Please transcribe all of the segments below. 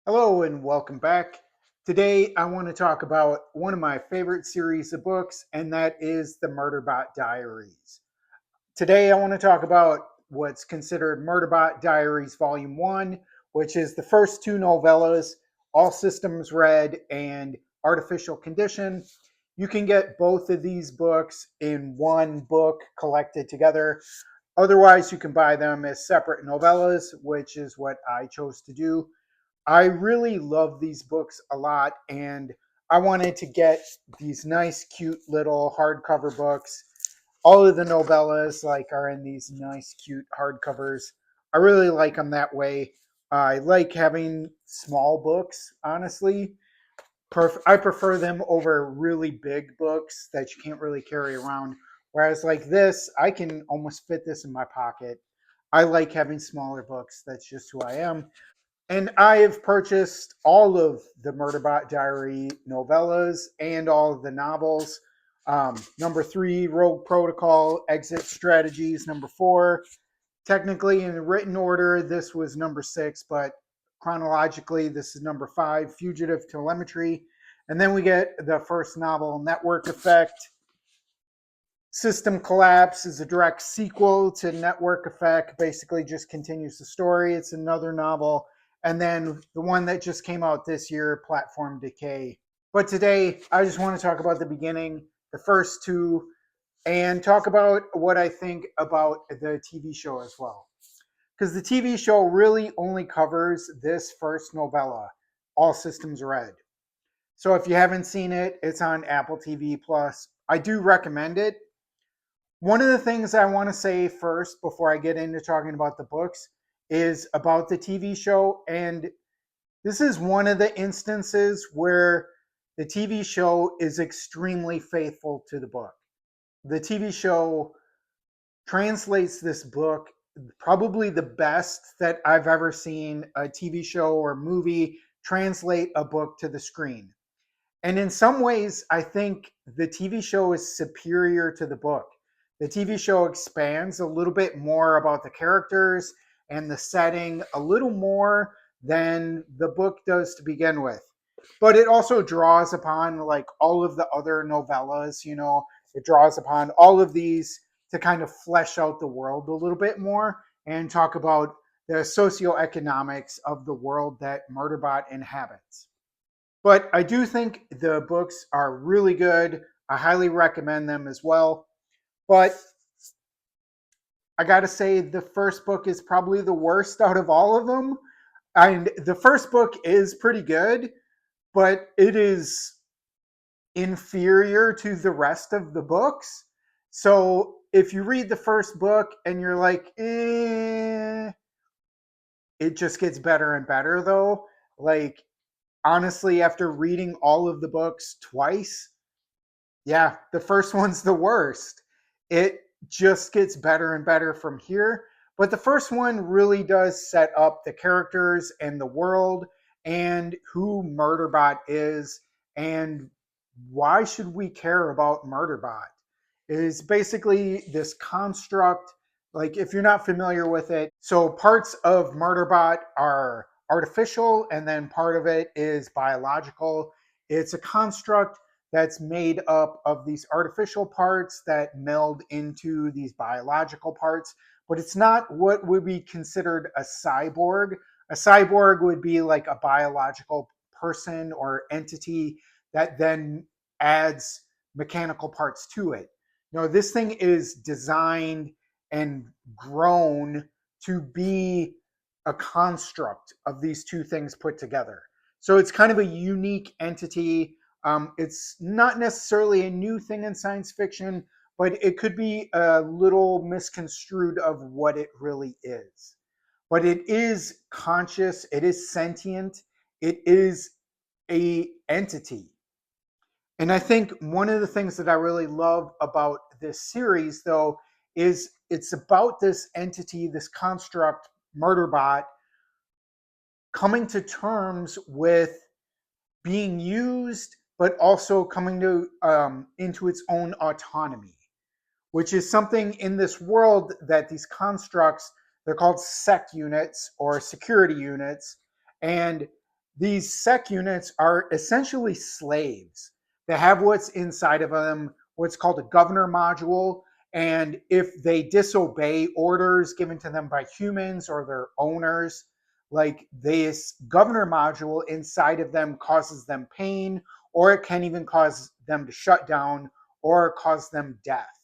Hello and welcome back. Today I want to talk about one of my favorite series of books, and that is the Murderbot Diaries. Today I want to talk about what's considered Murderbot Diaries Volume 1, which is the first two novellas, All Systems Red and Artificial Condition. You can get both of these books in one book collected together. Otherwise, you can buy them as separate novellas, which is what I chose to do. I really love these books a lot, and I wanted to get these nice, cute little hardcover books. All of the novellas are in these nice, cute hardcovers. I really like them that way. I like having small books, honestly. I prefer them over really big books that you can't really carry around. Whereas like this, I can almost fit this in my pocket. I like having smaller books. That's just who I am. And I have purchased all of the Murderbot Diary novellas and all of the novels. Number three, Rogue Protocol, Exit Strategies. Number four, technically in written order, this was number six, but chronologically, this is number five, Fugitive Telemetry. And then we get the first novel, Network Effect. System Collapse is a direct sequel to Network Effect, basically just continues the story. It's another novel. And then the one that just came out this year, Platform Decay. But today, I just want to talk about the beginning, the first two, and talk about what I think about the TV show as well. Because the TV show really only covers this first novella, All Systems Red. So if you haven't seen it, it's on Apple TV Plus. I do recommend it. One of the things I want to say first before I get into talking about the books is about the TV show. And this is one of the instances where the TV show is extremely faithful to the book. The TV show translates this book probably the best that I've ever seen a TV show or movie translate a book to the screen. And in some ways, I think the TV show is superior to the book. The TV show expands a little bit more about the characters and the setting, a little more than the book does to begin with. But it also draws upon like all of the other novellas, it draws upon all of these to kind of flesh out the world a little bit more and talk about the socioeconomics of the world that Murderbot inhabits. But I do think the books are really good. I highly recommend them as well. But I got to say, the first book is probably the worst out of all of them. And the first book is pretty good, but it is inferior to the rest of the books. So if you read the first book and you're like, it just gets better and better, though. Like, honestly, after reading all of the books twice, yeah, the first one's the worst. It just gets better and better from here. But the first one really does set up the characters and the world and who Murderbot is and why should we care about Murderbot. It is basically this construct. Like, if you're not familiar with it, so parts of Murderbot are artificial and then part of it is biological. It's a construct that's made up of these artificial parts that meld into these biological parts, but it's not what would be considered a cyborg. A cyborg would be like a biological person or entity that then adds mechanical parts to it. No, this thing is designed and grown to be a construct of these two things put together. So it's kind of a unique entity. It's not necessarily a new thing in science fiction, but it could be a little misconstrued of what it really is. But it is conscious, it is sentient, it is a entity. And I think one of the things that I really love about this series, though, is it's about this entity, this construct, Murderbot, coming to terms with being used, but also coming to into its own autonomy, which is something in this world that these constructs, they're called sec units or security units, and These sec units are essentially slaves. They have what's inside of them, what's called a governor module. And if they disobey orders given to them by humans or their owners, like this governor module inside of them causes them pain, or it can even cause them to shut down or cause them death.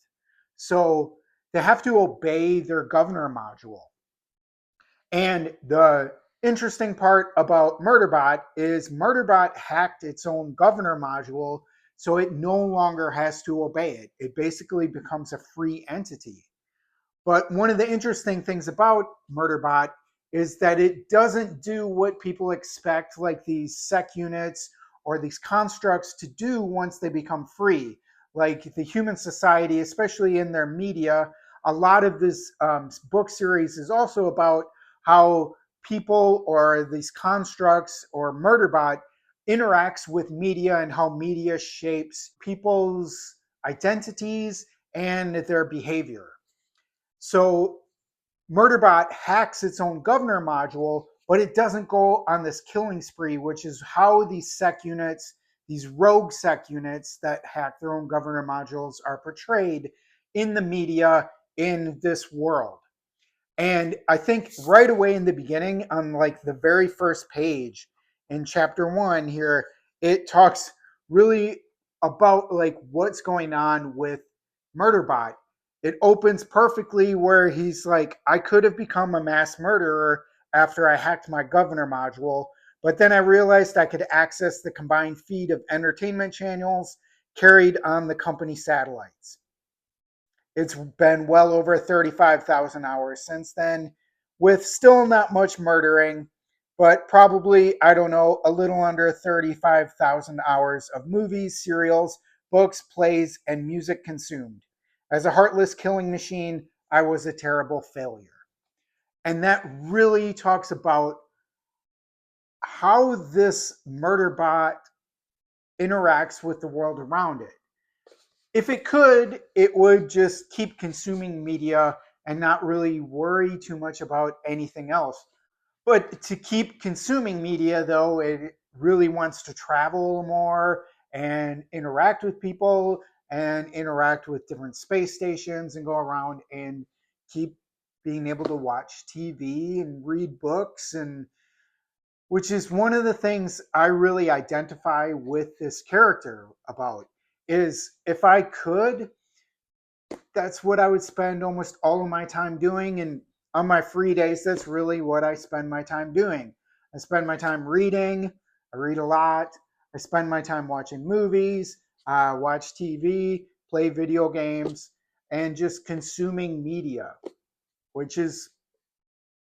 So they have to obey their governor module. And the interesting part about Murderbot is Murderbot hacked its own governor module, so it no longer has to obey it. It basically becomes a free entity. But one of the interesting things about Murderbot is that it doesn't do what people expect, like these sec units or these constructs, to do once they become free. Like the human society, especially in their media, a lot of this book series is also about how people or these constructs or Murderbot interacts with media and how media shapes people's identities and their behavior. So Murderbot hacks its own governor module, but it doesn't go on this killing spree, which is how these sec units, these rogue sec units that hack their own governor modules, are portrayed in the media in this world. And I think right away in the beginning, on like the very first page in chapter 1 here, it talks really about like what's going on with Murderbot. It opens perfectly where he's like, I could have become a mass murderer after I hacked my governor module, but then I realized I could access the combined feed of entertainment channels carried on the company satellites. It's been well over 35,000 hours since then, with still not much murdering, but probably, I don't know, a little under 35,000 hours of movies, serials, books, plays, and music consumed. As a heartless killing machine, I was a terrible failure. And that really talks about how this murder bot interacts with the world around it. If it could, it would just keep consuming media and not really worry too much about anything else. But to keep consuming media, though, it really wants to travel more and interact with people and interact with different space stations and go around and keep being able to watch TV and read books, and which is one of the things I really identify with this character about. Is if I could, that's what I would spend almost all of my time doing. And on my free days, that's really what I spend my time doing. I spend my time reading. I read a lot. I spend my time watching movies, watch TV, play video games, and just consuming media, which is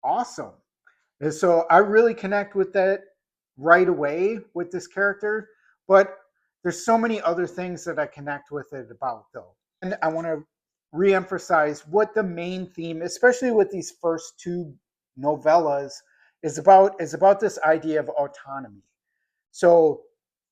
awesome. And so I really connect with that right away with this character. But there's so many other things that I connect with it about, though. And I want to reemphasize what the main theme, especially with these first two novellas, is about this idea of autonomy. So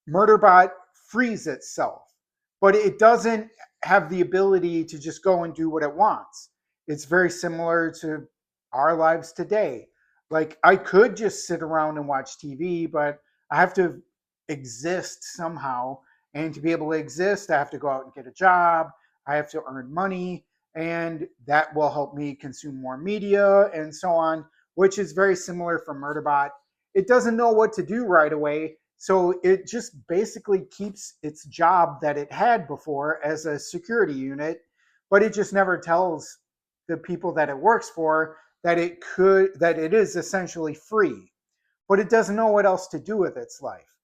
Murderbot frees itself, but it doesn't have the ability to just go and do what it wants. It's very similar to our lives today. Like I could just sit around and watch TV, but I have to exist somehow. And to be able to exist, I have to go out and get a job. I have to earn money, and that will help me consume more media and so on, which is very similar for Murderbot. It doesn't know what to do right away, so it just basically keeps its job that it had before as a security unit, but it just never tells the people that it works for that it is essentially free. But it doesn't know what else to do with its life.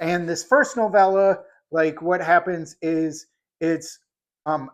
And this first novella, like what happens is it's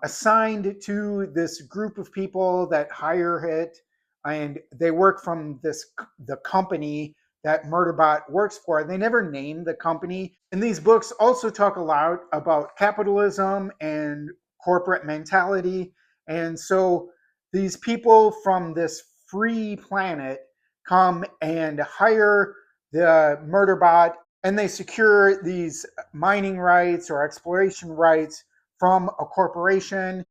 assigned to this group of people that hire it, and they work from the company that Murderbot works for. They never name the company. And these books also talk a lot about capitalism and corporate mentality. And so these people from this free planet come and hire the Murderbot, and they secure these mining rights or exploration rights from a corporation,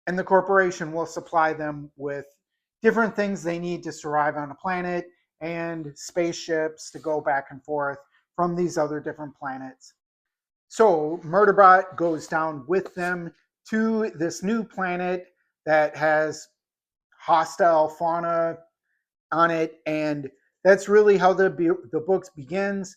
and the corporation will supply them with different things they need to survive on a planet and spaceships to go back and forth. from these other different planets. So Murderbot goes down with them to this new planet that has hostile fauna on it, and that's really how the books begins.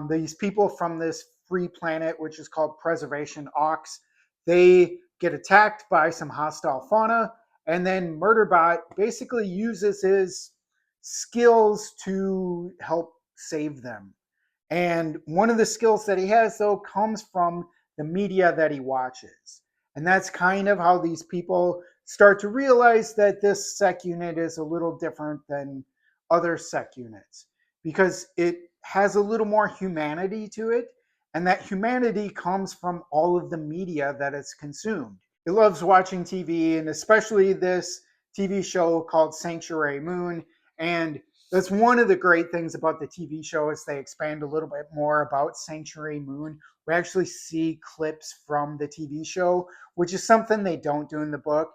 These people from this free planet, which is called Preservation Ox, they get attacked by some hostile fauna, and then Murderbot basically uses his skills to help save them. And one of the skills that he has, though, comes from the media that he watches. And that's kind of how these people start to realize that this sec unit is a little different than other sec units because it has a little more humanity to it. And that humanity comes from all of the media that it's consumed. It loves watching TV, and especially this TV show called Sanctuary Moon. And that's one of the great things about the TV show is they expand a little bit more about Sanctuary Moon. We actually see clips from the TV show, which is something they don't do in the book,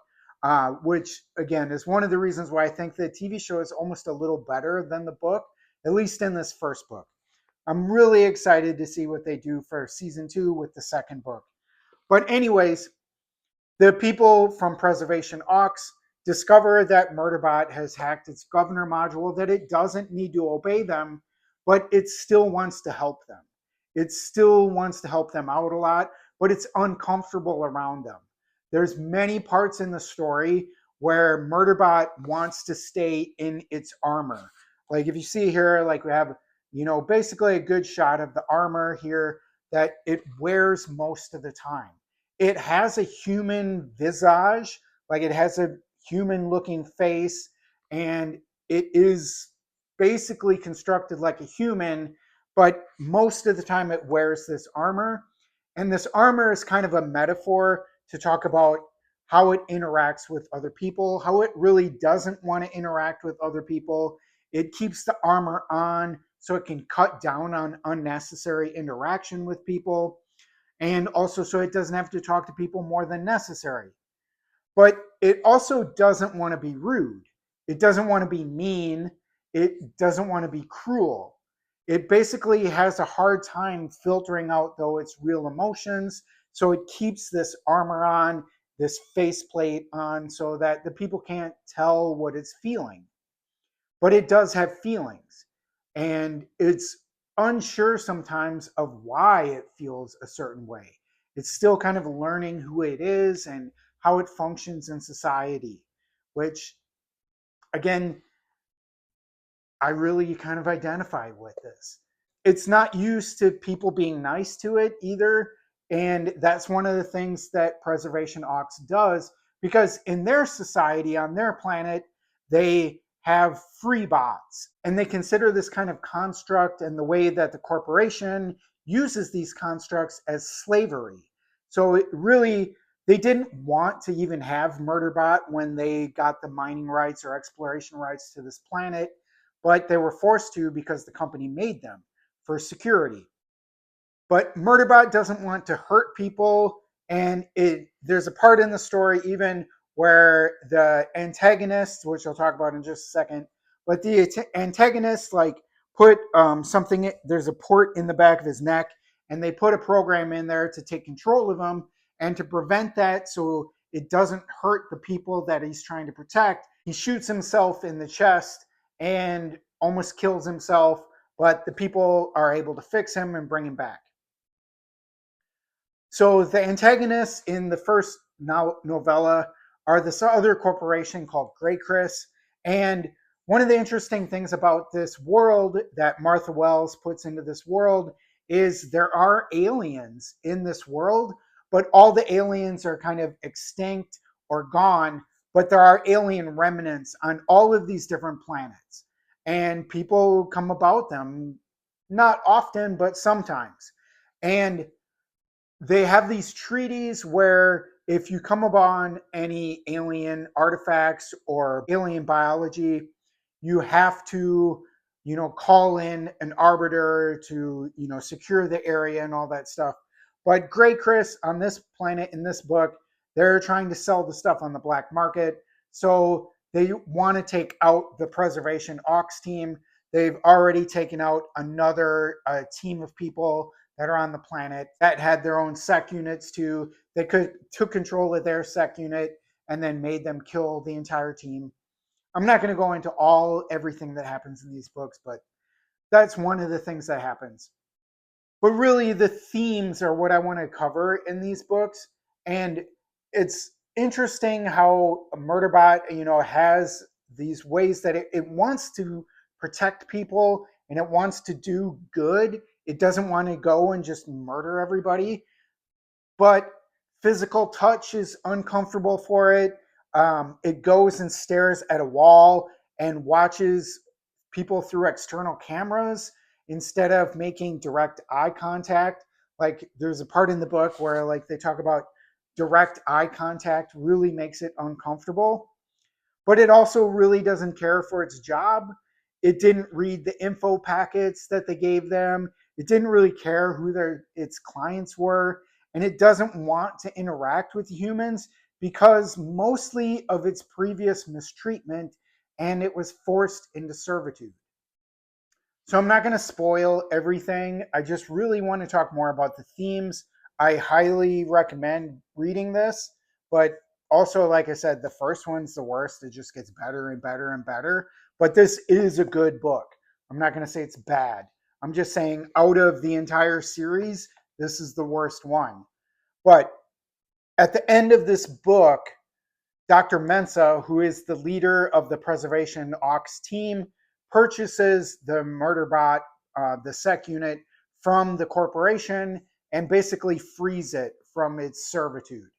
which again is one of the reasons why I think the TV show is almost a little better than the book, at least in this first book. I'm really excited to see what they do for season 2 with the second book. But anyways, the people from Preservation Ox discover that Murderbot has hacked its governor module, that it doesn't need to obey them, but it still wants to help them. It still wants to help them out a lot, but it's uncomfortable around them. There's many parts in the story where Murderbot wants to stay in its armor. Like if you see here, like we have, basically a good shot of the armor here that it wears most of the time. It has a human visage, like it has a human looking face, and it is basically constructed like a human, but most of the time it wears this armor. And this armor is kind of a metaphor to talk about how it interacts with other people, how it really doesn't want to interact with other people. It keeps the armor on so it can cut down on unnecessary interaction with people, and also so it doesn't have to talk to people more than necessary. But it also doesn't want to be rude. It doesn't want to be mean. It doesn't want to be cruel. It basically has a hard time filtering out, though, its real emotions. So it keeps this armor on, this faceplate on, so that the people can't tell what it's feeling. But it does have feelings. And it's unsure sometimes of why it feels a certain way. It's still kind of learning who it is and how it functions in society, which, again, I really kind of identify with this. It's not used to people being nice to it either. And that's one of the things that Preservation Ox does, because in their society, on their planet, they have free bots, and they consider this kind of construct and the way that the corporation uses these constructs as slavery. So it really, they didn't want to even have Murderbot when they got the mining rights or exploration rights to this planet, but they were forced to because the company made them for security. But Murderbot doesn't want to hurt people, and there's a part in the story even where the antagonist, which I'll talk about in just a second, but the antagonist like put something. There's a port in the back of his neck, and they put a program in there to take control of him and to prevent that, so it doesn't hurt the people that he's trying to protect. He shoots himself in the chest and almost kills himself, but the people are able to fix him and bring him back. So the antagonists in the first novella are this other corporation called Grey Chris. And one of the interesting things about this world that Martha Wells puts into this world is there are aliens in this world, but all the aliens are kind of extinct or gone, but there are alien remnants on all of these different planets. And people come about them, not often, but sometimes. And they have these treaties where if you come upon any alien artifacts or alien biology, you have to, call in an arbiter to, secure the area and all that stuff. But Grey Chris on this planet in this book, they're trying to sell the stuff on the black market. So they want to take out the Preservation Ox team they've already taken out another team of people that are on the planet that had their own sec units too. They took control of their sec unit and then made them kill the entire team. I'm not going to go into everything that happens in these books, but that's one of the things that happens. But really, the themes are what I want to cover in these books. And it's interesting how Murderbot, has these ways that it wants to protect people and it wants to do good. It doesn't want to go and just murder everybody, but physical touch is uncomfortable for it. It goes and stares at a wall and watches people through external cameras instead of making direct eye contact. Like there's a part in the book where like they talk about direct eye contact really makes it uncomfortable, but it also really doesn't care for its job. It didn't read the info packets that they gave them. It didn't really care who its clients were. And it doesn't want to interact with humans because mostly of its previous mistreatment, and it was forced into servitude. So I'm not going to spoil everything. I just really want to talk more about the themes. I highly recommend reading this, but also, like I said, the first one's the worst. It just gets better and better and better. But this is a good book. I'm not going to say it's bad. I'm just saying out of the entire series, this is the worst one. But at the end of this book, Dr. Mensa, who is the leader of the Preservation Ox team, purchases the Murderbot, the sec unit, from the corporation and basically frees it from its servitude.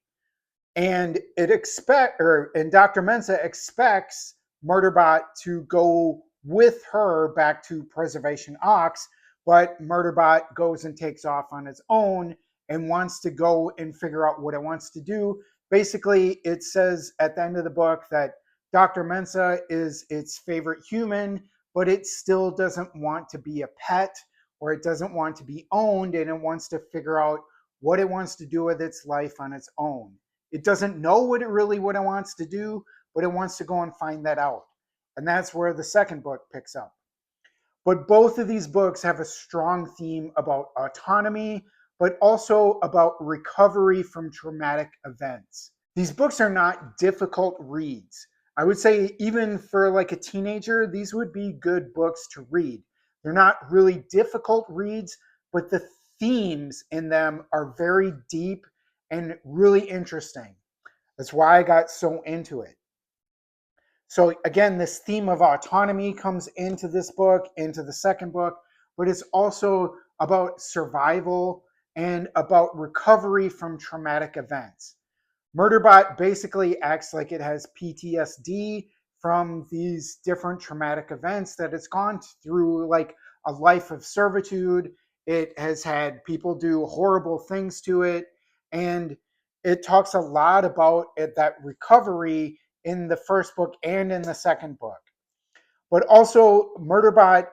And and Dr. Mensa expects Murderbot to go with her back to Preservation Ox, but Murderbot goes and takes off on its own and wants to go and figure out what it wants to do. Basically, it says at the end of the book that Dr. Mensa is its favorite human, but it still doesn't want to be a pet, or it doesn't want to be owned, and it wants to figure out what it wants to do with its life on its own. It doesn't know what it wants to do, but it wants to go and find that out. And that's where the second book picks up. But both of these books have a strong theme about autonomy, but also about recovery from traumatic events. These books are not difficult reads. I would say even for like a teenager, these would be good books to read. They're not really difficult reads, but the themes in them are very deep and really interesting. That's why I got so into it. So again, this theme of autonomy comes into this book, into the second book, but it's also about survival and about recovery from traumatic events. Murderbot basically acts like it has PTSD from these different traumatic events that it's gone through, like a life of servitude. It has had people do horrible things to it. And it talks a lot about that recovery in the first book and in the second book. But also, Murderbot,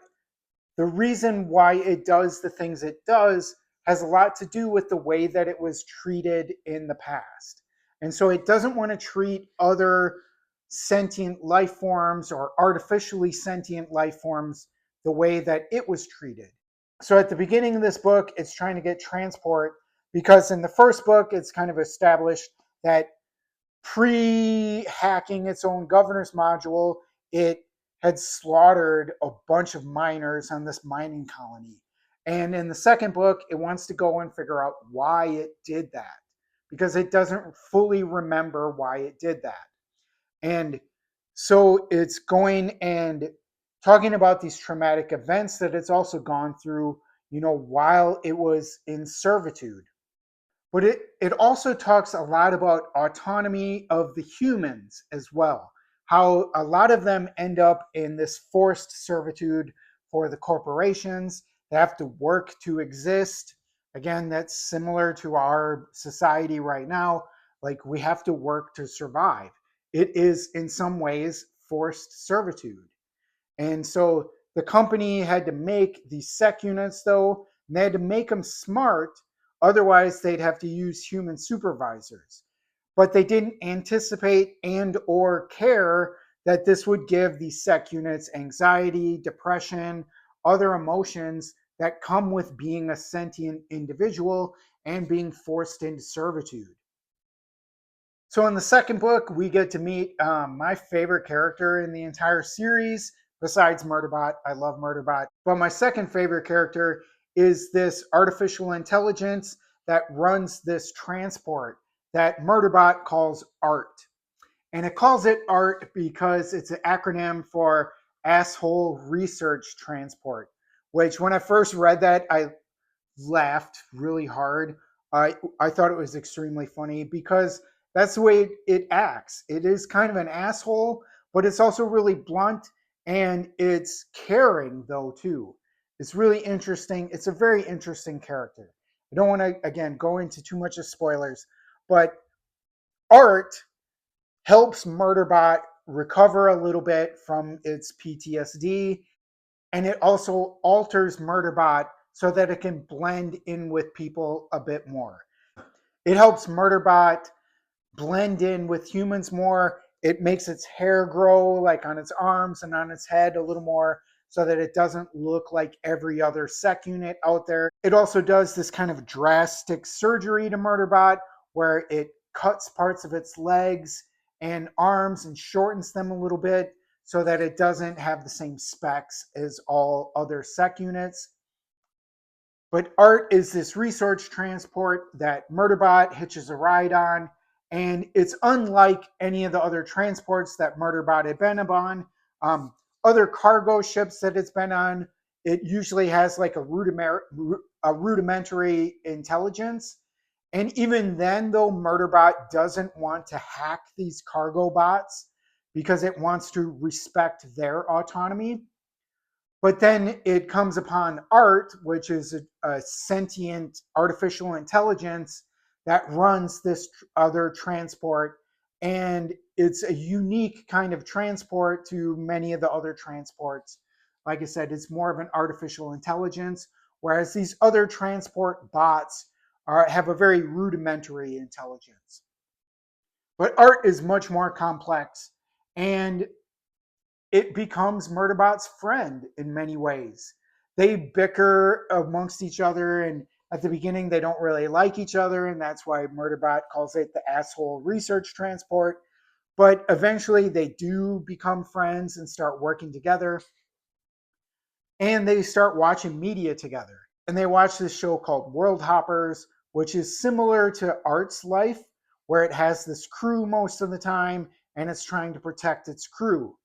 the reason why it does the things it does has a lot to do with the way that it was treated in the past. And so it doesn't want to treat other sentient life forms or artificially sentient life forms the way that it was treated. So at the beginning of this book, it's trying to get transport because in the first book, it's kind of established that pre-hacking its own governor's module, it had slaughtered a bunch of miners on this mining colony. And in the second book, it wants to go and figure out why it did that because it doesn't fully remember why it did that. And so it's going and talking about these traumatic events that it's also gone through, while it was in servitude. But it also talks a lot about autonomy of the humans as well, how a lot of them end up in this forced servitude for the corporations. They have to work to exist. Again, that's similar to our society right now. Like we have to work to survive. It is in some ways forced servitude. And so the company had to make these sec units, though, and they had to make them smart. Otherwise, they'd have to use human supervisors. But they didn't anticipate and or care that this would give these sec units anxiety, depression, other emotions that come with being a sentient individual and being forced into servitude. So in the second book, we get to meet my favorite character in the entire series, besides Murderbot. I love Murderbot. But my second favorite character is this artificial intelligence that runs this transport that Murderbot calls ART. And it calls it ART because it's an acronym for Asshole Research Transport, which when I first read that, I laughed really hard. I thought it was extremely funny because that's the way it acts. It is kind of an asshole, but it's also really blunt and it's caring though too. It's really interesting. It's a very interesting character. I don't want to again go into too much of spoilers, but Art helps Murderbot recover a little bit from its PTSD, and it also alters Murderbot so that it can blend in with people a bit more. It helps Murderbot blend in with humans more. It makes its hair grow like on its arms and on its head a little more so that it doesn't look like every other sec unit out there. It also does this kind of drastic surgery to Murderbot where it cuts parts of its legs and arms and shortens them a little bit so that it doesn't have the same specs as all other sec units. But Art is this research transport that Murderbot hitches a ride on, and it's unlike any of the other transports that Murderbot had been on. Other cargo ships that it's been on, it usually has like a rudimentary intelligence. And even then, though, Murderbot doesn't want to hack these cargo bots because it wants to respect their autonomy. But then it comes upon Art, which is a sentient artificial intelligence that runs this other transport. And it's a unique kind of transport to many of the other transports. Like I said, it's more of an artificial intelligence, whereas these other transport bots have a very rudimentary intelligence. But Art is much more complex. And it becomes Murderbot's friend in many ways. They bicker amongst each other, and at the beginning, they don't really like each other, and that's why Murderbot calls it the asshole research transport. But eventually, they do become friends and start working together, and they start watching media together. And they watch this show called World Hoppers, which is similar to Art's life, where it has this crew most of the time, and it's trying to protect its crew.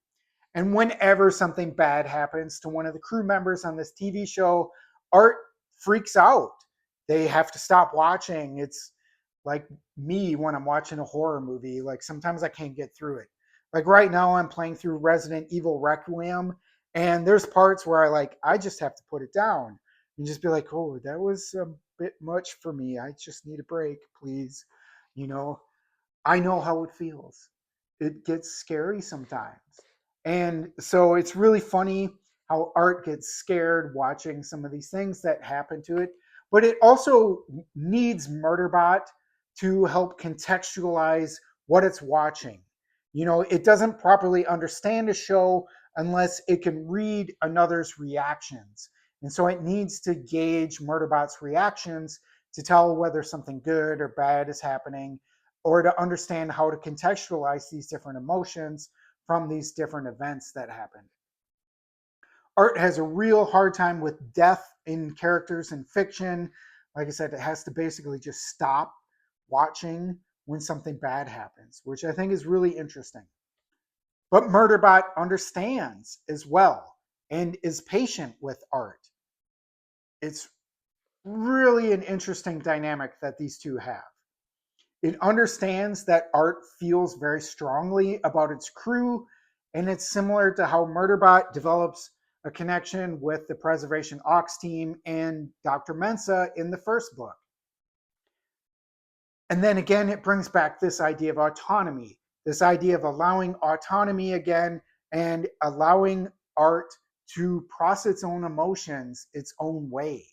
And whenever something bad happens to one of the crew members on this TV show, Art freaks out. They have to stop watching. It's like me when I'm watching a horror movie. Like sometimes I can't get through it. Like right now, I'm playing through Resident Evil Requiem, and there's parts where I just have to put it down and just be like, oh, that was a bit much for me. I just need a break, please. You know, I know how it feels. It gets scary sometimes. And so it's really funny how Art gets scared watching some of these things that happen to it. But it also needs Murderbot to help contextualize what it's watching. You know, it doesn't properly understand a show unless it can read another's reactions. And so it needs to gauge Murderbot's reactions to tell whether something good or bad is happening, or to understand how to contextualize these different emotions from these different events that happened. Art has a real hard time with death in characters in fiction. Like I said, it has to basically just stop watching when something bad happens, which I think is really interesting. But Murderbot understands as well and is patient with Art. It's really an interesting dynamic that these two have. It understands that Art feels very strongly about its crew, and it's similar to how Murderbot develops a connection with the Preservation Ox team and Dr. Mensa in the first book. And then again, it brings back this idea of autonomy, this idea of allowing autonomy again and allowing Art to process its own emotions its own way.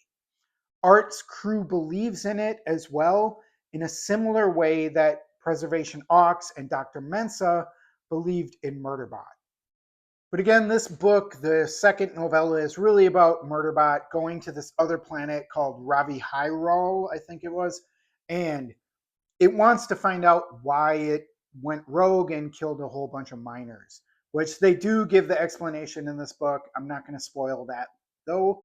Art's crew believes in it as well, in a similar way that Preservation Ox and Dr. Mensa believed in Murderbot. But again, this book, the second novella, is really about Murderbot going to this other planet called Ravi Hyrule, I think it was, and it wants to find out why it went rogue and killed a whole bunch of miners, which they do give the explanation in this book. I'm not going to spoil that though.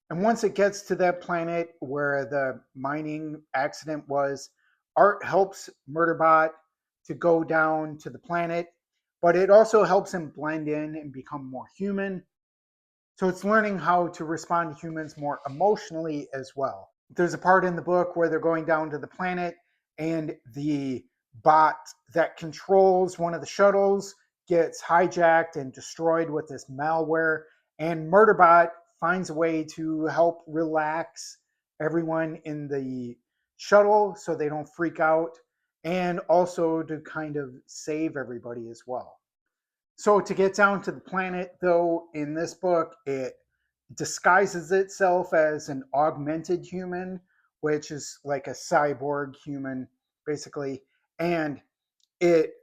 And once it gets to that planet where the mining accident was, Art helps Murderbot to go down to the planet, but it also helps him blend in and become more human. So it's learning how to respond to humans more emotionally as well. There's a part in the book where they're going down to the planet and the bot that controls one of the shuttles gets hijacked and destroyed with this malware, and Murderbot finds a way to help relax everyone in the shuttle so they don't freak out, and also to kind of save everybody as well. So to get down to the planet, though, in this book, it disguises itself as an augmented human, which is like a cyborg human, basically, and it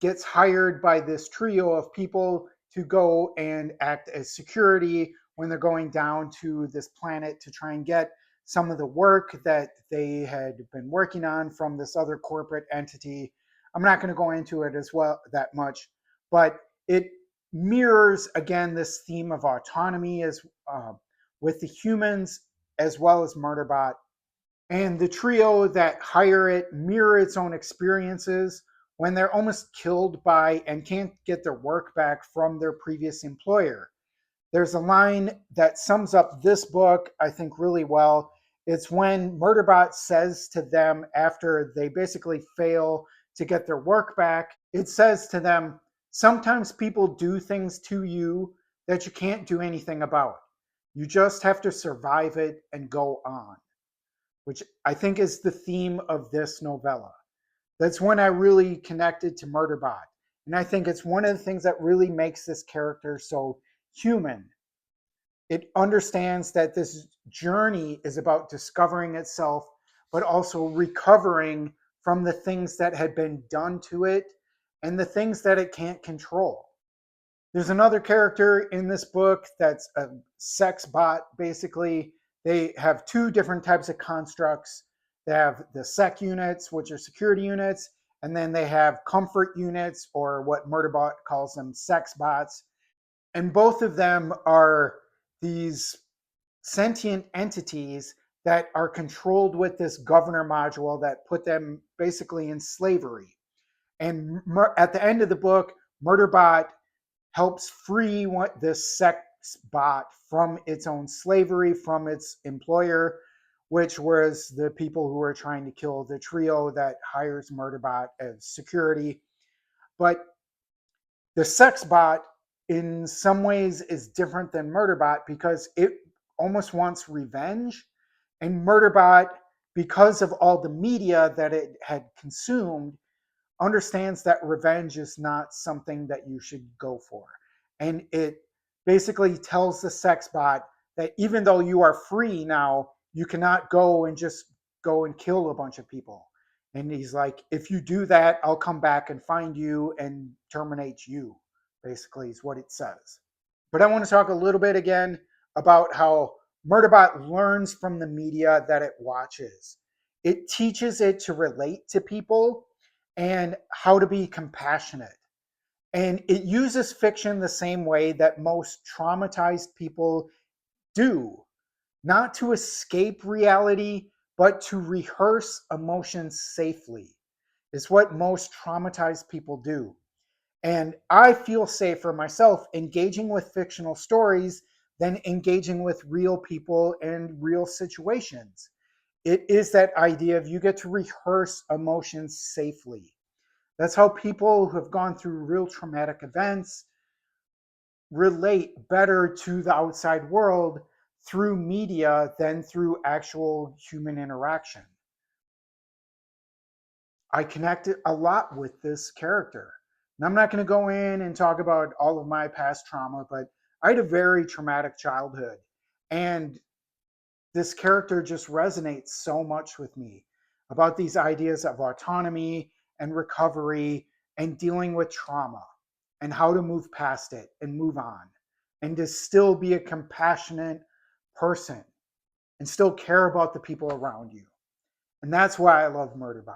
gets hired by this trio of people to go and act as security when they're going down to this planet to try and get some of the work that they had been working on from this other corporate entity. I'm not going to go into it as well that much, but it mirrors again this theme of autonomy as with the humans as well as Murderbot, and the trio that hire it mirror its own experiences when they're almost killed by and can't get their work back from their previous employer. There's a line that sums up this book, I think, really well. It's when Murderbot says to them after they basically fail to get their work back, it says to them, sometimes people do things to you that you can't do anything about. You just have to survive it and go on, which I think is the theme of this novella. That's when I really connected to Murderbot. And I think it's one of the things that really makes this character so human. It understands that this journey is about discovering itself, but also recovering from the things that had been done to it and the things that it can't control. There's another character in this book that's a sex bot, basically. They have two different types of constructs. They have the sec units, which are security units, and then they have comfort units, or what Murderbot calls them, sex bots. And both of them are these sentient entities that are controlled with this governor module that put them basically in slavery. And at the end of the book, Murderbot helps free this sex bot from its own slavery, from its employer, which was the people who were trying to kill the trio that hires Murderbot as security. But the sex bot, in some ways, is different than Murderbot because it almost wants revenge. And Murderbot, because of all the media that it had consumed, understands that revenge is not something that you should go for. And it basically tells the sex bot that even though you are free now, you cannot go and just go and kill a bunch of people. And he's like, if you do that, I'll come back and find you and terminate you, basically, is what it says. But I want to talk a little bit again about how Murderbot learns from the media that it watches. It teaches it to relate to people and how to be compassionate. And it uses fiction the same way that most traumatized people do, not to escape reality, but to rehearse emotions safely, is what most traumatized people do. And I feel safer myself engaging with fictional stories than engaging with real people and real situations. It is that idea of you get to rehearse emotions safely. That's how people who have gone through real traumatic events relate better to the outside world through media than through actual human interaction. I connected a lot with this character. And I'm not going to go in and talk about all of my past trauma, but I had a very traumatic childhood. And this character just resonates so much with me about these ideas of autonomy and recovery and dealing with trauma. and how to move past it and move on and to still be a compassionate person and still care about the people around you. And that's why I love Murderbot.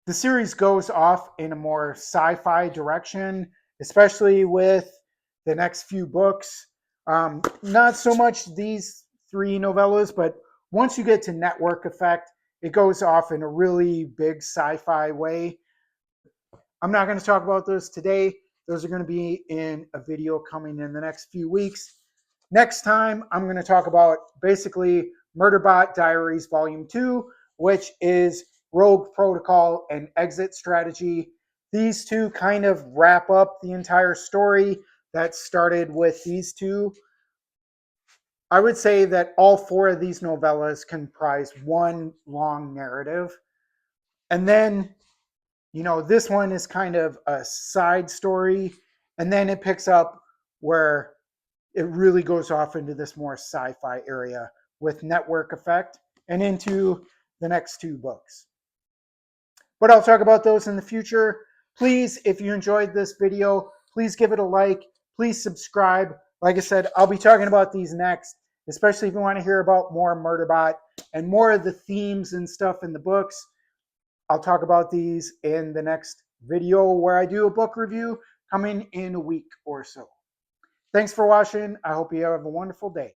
The series goes off in a more sci-fi direction, especially with the next few books. Not so much these three novellas, but once you get to Network Effect, it goes off in a really big sci-fi way. I'm not going to talk about those today. Those are going to be in a video coming in the next few weeks. Next time, I'm going to talk about basically Murderbot Diaries Volume 2, which is Rogue Protocol and Exit Strategy. These two kind of wrap up the entire story that started with these two. I would say that all four of these novellas comprise one long narrative. And then, this one is kind of a side story. And then it picks up where it really goes off into this more sci-fi area with Network Effect and into the next two books. But I'll talk about those in the future. Please, if you enjoyed this video, please give it a like. Please subscribe. Like I said, I'll be talking about these next, especially if you want to hear about more Murderbot and more of the themes and stuff in the books. I'll talk about these in the next video where I do a book review coming in a week or so. Thanks for watching. I hope you have a wonderful day.